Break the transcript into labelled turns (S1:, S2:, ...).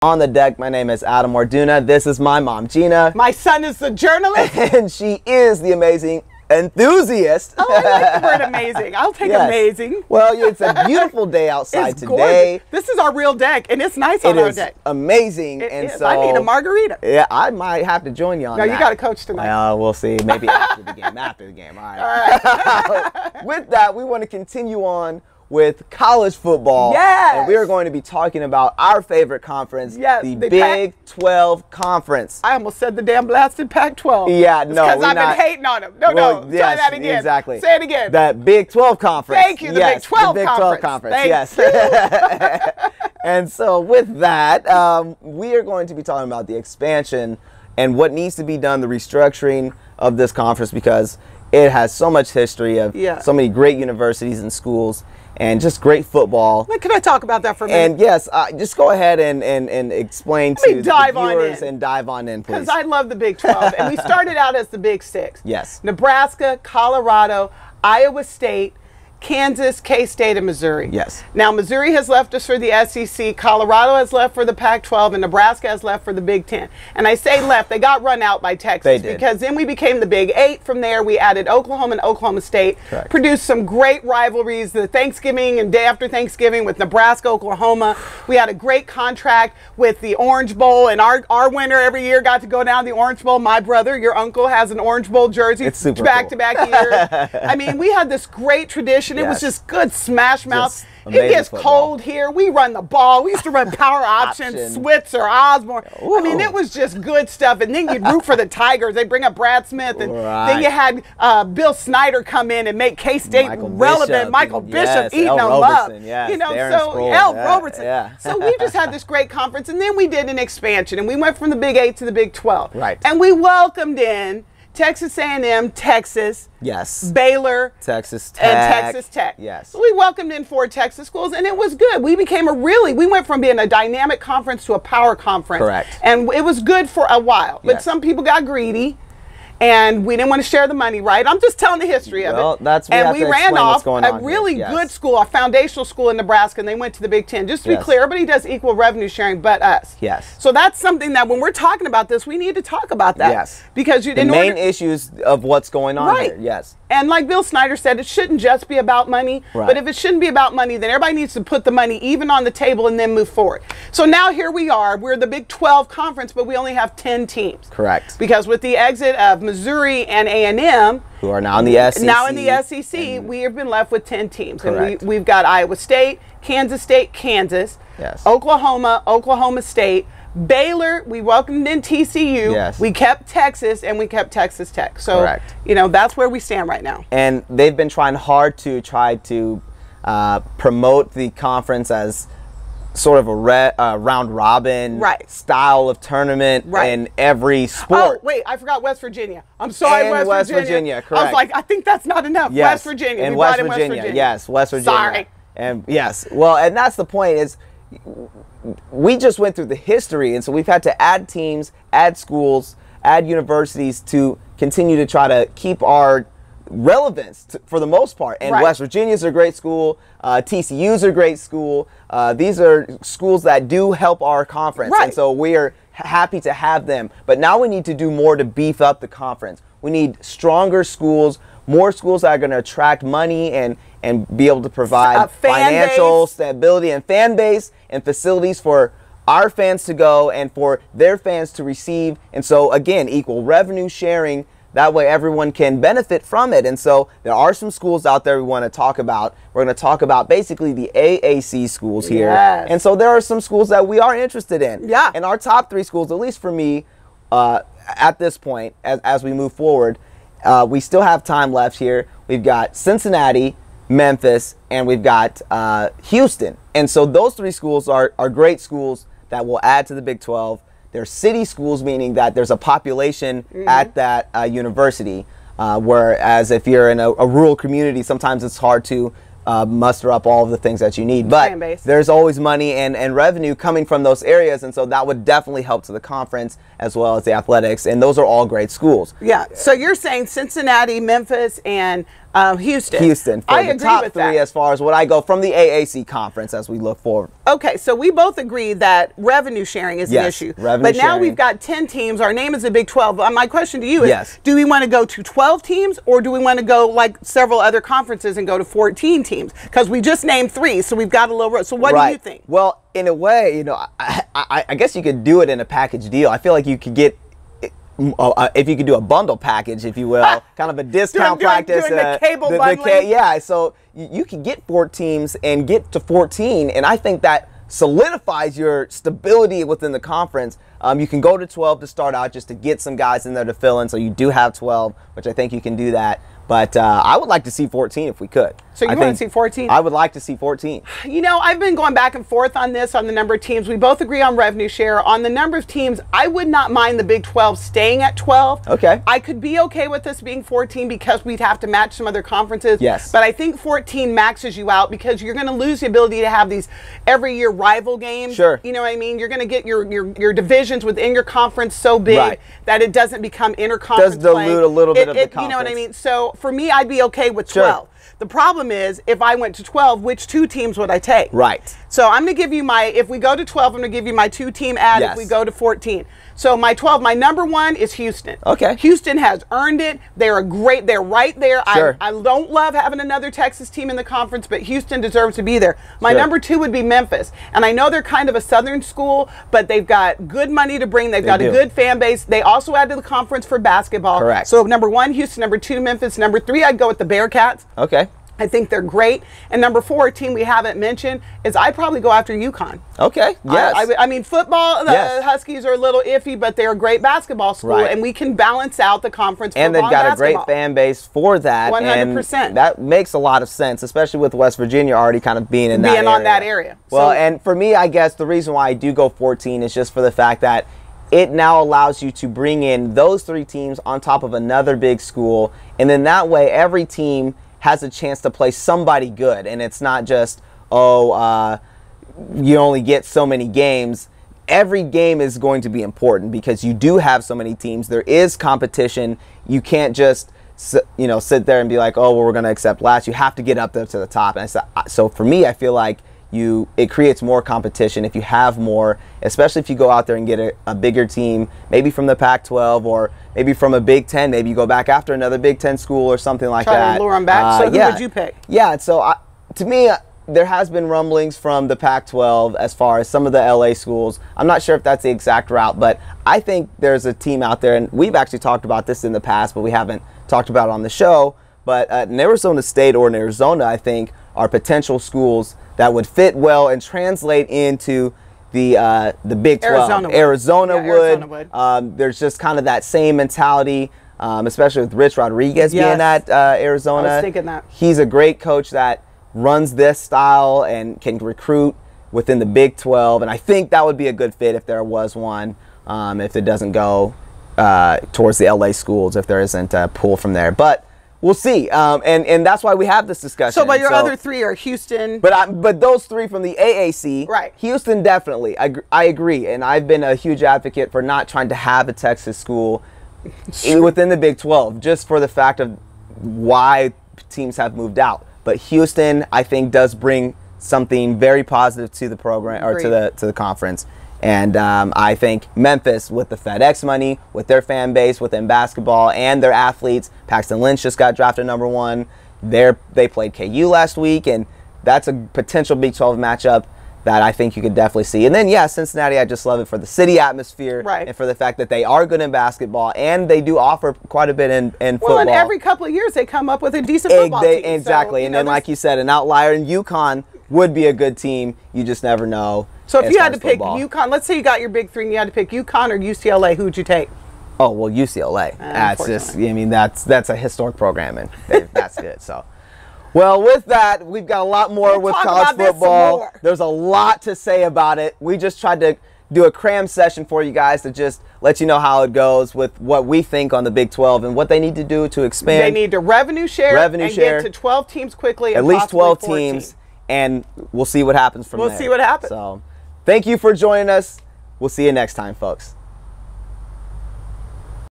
S1: On the deck, my name is Adam Orduna. This is my mom, Gina.
S2: My son is the journalist.
S1: And she is the amazing enthusiast.
S2: Oh, I like the word amazing. I'll take amazing.
S1: Well, it's a beautiful day outside
S2: it's
S1: today.
S2: Gorgeous. This is our real deck, and it's nice on our deck.
S1: It is amazing.
S2: It
S1: and
S2: is.
S1: So,
S2: I need a margarita.
S1: Yeah, I might have to join you on that.
S2: No, you got to coach tonight.
S1: Well, we'll see. Maybe after the game. After the game. All right. All right. With that, we want to continue on with college football.
S2: Yes.
S1: And we are going to be talking about our favorite conference,
S2: yes,
S1: the Big 12 Conference.
S2: I almost said the damn blasted Pac-12.
S1: Yeah, no.
S2: Because I've been hating on them. No,
S1: yes,
S2: try that again.
S1: Exactly.
S2: Say it again.
S1: That Big 12 Conference.
S2: Thank you, the Big 12
S1: the Big 12 Conference.
S2: Thank
S1: Yes. And so with that, we are going to be talking about the expansion and what needs to be done, the restructuring of this conference, because it has so much history of so many great universities and schools and just great football.
S2: Can I talk about that for a minute?
S1: And yes, just go ahead and explain to the viewers and dive on in, please.
S2: Because I love the Big 12. And we started out as the Big 6.
S1: Yes.
S2: Nebraska, Colorado, Iowa State, Kansas, K-State, and Missouri.
S1: Yes.
S2: Now, Missouri has left us for the SEC, Colorado has left for the Pac-12, and Nebraska has left for the Big 10. And I say left, they got run out by Texas.
S1: They did.
S2: Because then we became the Big 8. From there, we added Oklahoma and Oklahoma State.
S1: Correct.
S2: Produced some great rivalries, the Thanksgiving and day after Thanksgiving with Nebraska, Oklahoma. We had a great contract with the Orange Bowl, and our winner every year got to go down to the Orange Bowl. My brother, your uncle, has an Orange Bowl jersey.
S1: It's super
S2: back-to-back years. I mean, we had this great tradition. It was just good smash mouth. It gets cold here. We run the ball. We used to run power options, Switzer, Osborne.
S1: Ooh.
S2: I mean, it was just good stuff. And then you'd root for the Tigers. They bring up Brad Smith. And then you had Bill Snyder come in and make K-State relevant. Michael Bishop eating them up.
S1: Yes,
S2: you know,
S1: Darren
S2: so
S1: Sproul.
S2: Robertson.
S1: Yeah.
S2: So we just had this great conference. And then we did an expansion. And we went from the Big 8 to the Big 12.
S1: Right.
S2: And we welcomed in Texas A&M, Texas,
S1: yes,
S2: Baylor,
S1: Texas Tech,
S2: and Texas Tech.
S1: Yes.
S2: So we welcomed in 4 Texas schools, and it was good. We went from being a dynamic conference to a power conference.
S1: Correct.
S2: And it was good for a while. But
S1: yes.
S2: some people got greedy, and we didn't want to share the money, right? I'm just telling the history of it.
S1: That's
S2: and we ran off a
S1: really
S2: good school, a foundational school in Nebraska, and they went to the Big 10. Just to be clear, everybody does equal revenue sharing but us.
S1: Yes.
S2: So that's something that when we're talking about this, we need to talk about that.
S1: Yes.
S2: Because
S1: the main issues of what's going on here. Yes.
S2: And like Bill Snyder said, it shouldn't just be about money.
S1: Right.
S2: But if it shouldn't be about money, then everybody needs to put the money even on the table and then move forward. So now here we are. We're the Big 12 conference, but we only have 10 teams.
S1: Correct.
S2: Because with the exit of Missouri and A&M,
S1: who are now in the SEC.
S2: Now in the SEC, we have been left with 10 teams.
S1: Correct.
S2: And we've got Iowa State, Kansas,
S1: yes.
S2: Oklahoma, Oklahoma State, Baylor, we welcomed in TCU,
S1: yes.
S2: we kept Texas, and we kept Texas Tech. So,
S1: correct.
S2: You know, that's where we stand right now.
S1: And they've been trying hard to promote the conference as sort of a round robin style of tournament in every sport.
S2: Oh, wait, I forgot West Virginia. I'm sorry, West Virginia.
S1: Correct.
S2: I was like, I think that's not enough.
S1: Yes.
S2: West Virginia.
S1: And
S2: we
S1: West
S2: brought in
S1: Virginia.
S2: West Virginia.
S1: Yes, West Virginia.
S2: Sorry.
S1: And yes, well, and that's the point is we just went through the history, and so we've had to add teams, add schools, add universities to continue to try to keep our relevance for the most part. And West Virginia's a great school. TCU's a great school. These are schools that do help our conference. And so we are happy to have them. But now we need to do more to beef up the conference. We need stronger schools, more schools that are going to attract money and be able to provide financial stability and fan base and facilities for our fans to go and for their fans to receive. And so, again, equal revenue sharing. That way everyone can benefit from it. And so there are some schools out there we want to talk about. We're going to talk about basically the AAC schools here.
S2: Yes.
S1: And so there are some schools that we are interested in.
S2: Yeah.
S1: And our top 3 schools, at least for me, at this point, as we move forward, we still have time left here. We've got Cincinnati, Memphis, and we've got Houston. And so those 3 schools are great schools that will add to the Big 12. They're city schools, meaning that there's a population at that university, whereas if you're in a rural community, sometimes it's hard to muster up all of the things that you need. But there's always money and revenue coming from those areas, and so that would definitely help to the conference as well as the athletics, and those are all great schools.
S2: Yeah, so you're saying Cincinnati, Memphis, and Houston.
S1: Houston for
S2: I
S1: the
S2: agree
S1: top
S2: with
S1: three
S2: that.
S1: as far as what I go from the AAC conference as we look forward.
S2: Okay, so we both agree that revenue sharing is an
S1: Yes,
S2: issue.
S1: revenue
S2: but now
S1: sharing.
S2: we've got 10 teams. Our name is the Big 12. My question to you is,
S1: Yes.
S2: do we want to go to 12 teams or do we want to go like several other conferences and go to 14 teams? Because we just named 3, so we've got a little road. So what do you think?
S1: Well, in a way, you know, I guess you could do it in a package deal. I feel like you could get, if you could do a bundle package, if you will, kind of a discount practice.
S2: Doing the cable bundling.
S1: Yeah, so you could get 4 teams and get to 14, and I think that solidifies your stability within the conference. You can go to 12 to start out just to get some guys in there to fill in, so you do have 12, which I think you can do that. But I would like to see 14 if we could.
S2: So you want to see 14?
S1: I would like to see 14.
S2: You know, I've been going back and forth on this, on the number of teams. We both agree on revenue share. On the number of teams, I would not mind the Big 12 staying at 12.
S1: Okay.
S2: I could be okay with this being 14 because we'd have to match some other conferences.
S1: Yes.
S2: But I think 14 maxes you out because you're going to lose the ability to have these every year rival games.
S1: Sure.
S2: You know what I mean? You're going to get your divisions within your conference so big
S1: Right.
S2: that it doesn't become interconference
S1: Does dilute
S2: play.
S1: a little bit of the
S2: You know what I
S1: conference.
S2: mean? So for me, I'd be okay with
S1: Sure.
S2: 12. The problem is, if I went to 12, which 2 teams would I take?
S1: Right.
S2: So I'm going to give you if we go to 12, I'm going to give you my 2-team ad.
S1: Yes.
S2: If we go to 14. So my 12, my number 1 is Houston.
S1: Okay.
S2: Houston has earned it. They're they're right there.
S1: Sure.
S2: I don't love having another Texas team in the conference, but Houston deserves to be there. My
S1: Sure.
S2: number 2 would be Memphis. And I know they're kind of a Southern school, but they've got good money to bring. They've got
S1: do.
S2: a good fan base. They also add to the conference for basketball.
S1: Correct.
S2: So number 1, Houston. Number 2, Memphis. Number 3, I'd go with the Bearcats.
S1: Okay.
S2: I think they're great. And number 4, a team we haven't mentioned, is I'd probably go after UConn.
S1: Okay. Yes.
S2: I mean, football, the
S1: Yes.
S2: Huskies are a little iffy, but they're a great basketball school,
S1: Right.
S2: and we can balance out the conference
S1: and
S2: football
S1: they've got a
S2: basketball.
S1: great fan base for that.
S2: 100%.
S1: And that makes a lot of sense, especially with West Virginia already kind of being in that area.
S2: on that area.
S1: Well,
S2: So-
S1: and for me, I guess the reason why I do go 14 is just for the fact that it now allows you to bring in those 3 teams on top of another big school. And then that way, every team has a chance to play somebody good. And it's not just, you only get so many games. Every game is going to be important because you do have so many teams. There is competition. You can't just sit there and be like, oh, well, we're going to accept last. You have to get up there to the top. And so for me, I feel like it creates more competition if you have more, especially if you go out there and get a bigger team, maybe from the Pac-12 or maybe from a Big Ten. Maybe you go back after another Big Ten school or something like that.
S2: Try to lure them back. So who would you pick?
S1: Yeah, and so to me, there has been rumblings from the Pac-12 as far as some of the LA schools. I'm not sure if that's the exact route, but I think there's a team out there, and we've actually talked about this in the past, but we haven't talked about it on the show. But an Arizona State or an Arizona, I think, are potential schools that would fit well and translate into the Big 12. Arizona would. There's just kind of that same mentality, especially with Rich Rodriguez being at Arizona.
S2: I was thinking that.
S1: He's a great coach that runs this style and can recruit within the Big 12. And I think that would be a good fit if there was one, if it doesn't go towards the LA schools, if there isn't a pull from there. But we'll see, and that's why we have this discussion.
S2: So, but your other 3 are Houston.
S1: But those 3 from the AAC,
S2: right?
S1: Houston definitely. I agree, and I've been a huge advocate for not trying to have a Texas school within the Big 12, just for the fact of why teams have moved out. But Houston, I think, does bring something very positive to the program or to the conference. And I think Memphis, with the FedEx money, with their fan base, within basketball, and their athletes, Paxton Lynch just got drafted number 1. They played KU last week, and that's a potential Big 12 matchup that I think you could definitely see. And then, yeah, Cincinnati, I just love it for the city atmosphere and for the fact that they are good in basketball, and they do offer quite a bit in football.
S2: Well, and every couple of years they come up with a decent football team.
S1: Exactly.
S2: So,
S1: and then, like you said, an outlier in UConn would be a good team. You just never know.
S2: So if you had to pick UConn, let's say you got your big 3 and you had to pick UConn or UCLA, who would you take?
S1: Oh, well, UCLA. That's just, I mean, that's a historic program, and that's good. So, well, with that, we've got a lot more with college football. There's a lot to say about it. We just tried to do a cram session for you guys to just let you know how it goes with what we think on the Big 12 and what they need to do to expand.
S2: They need to revenue share and get to 12 teams quickly.
S1: At least 12 teams, and we'll see what happens from there.
S2: We'll see what happens.
S1: So, thank you for joining us. We'll see you next time, folks.